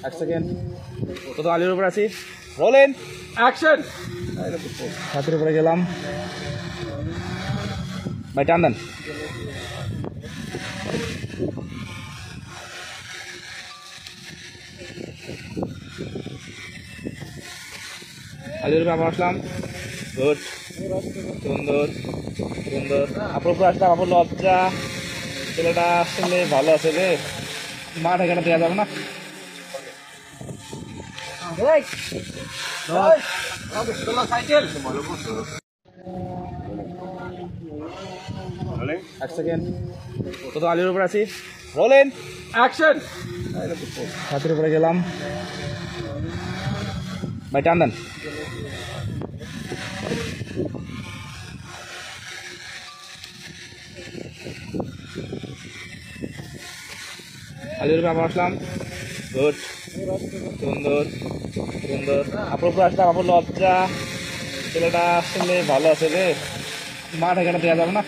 এক সেকেন্ড তো আলির উপর আছি রোলেন অ্যাকশন ছাতির উপরে গেলাম ভাই টান দেন আলির উপরে আবার আসলাম গুড সুন্দর সুন্দর আপনার উপরে আসলাম আপনার লজ্জা ছেলেটা আসলে ভালো আছে রে মাঠ এখানে দেওয়া যাবে না এক সেকেন্ড তো আলির উপর আছি রোলেন অ্যাকশন ছাতির উপরে গেলাম ভাই টান দেন আলির উপরে আবার আসলাম গুড সুন্দর সুন্দর আপনার উপরে আসলাম আপনার লজ্জা ছেলেটা আসলে ভালো আছে রে মাঠ এখানে দেওয়া যাবে না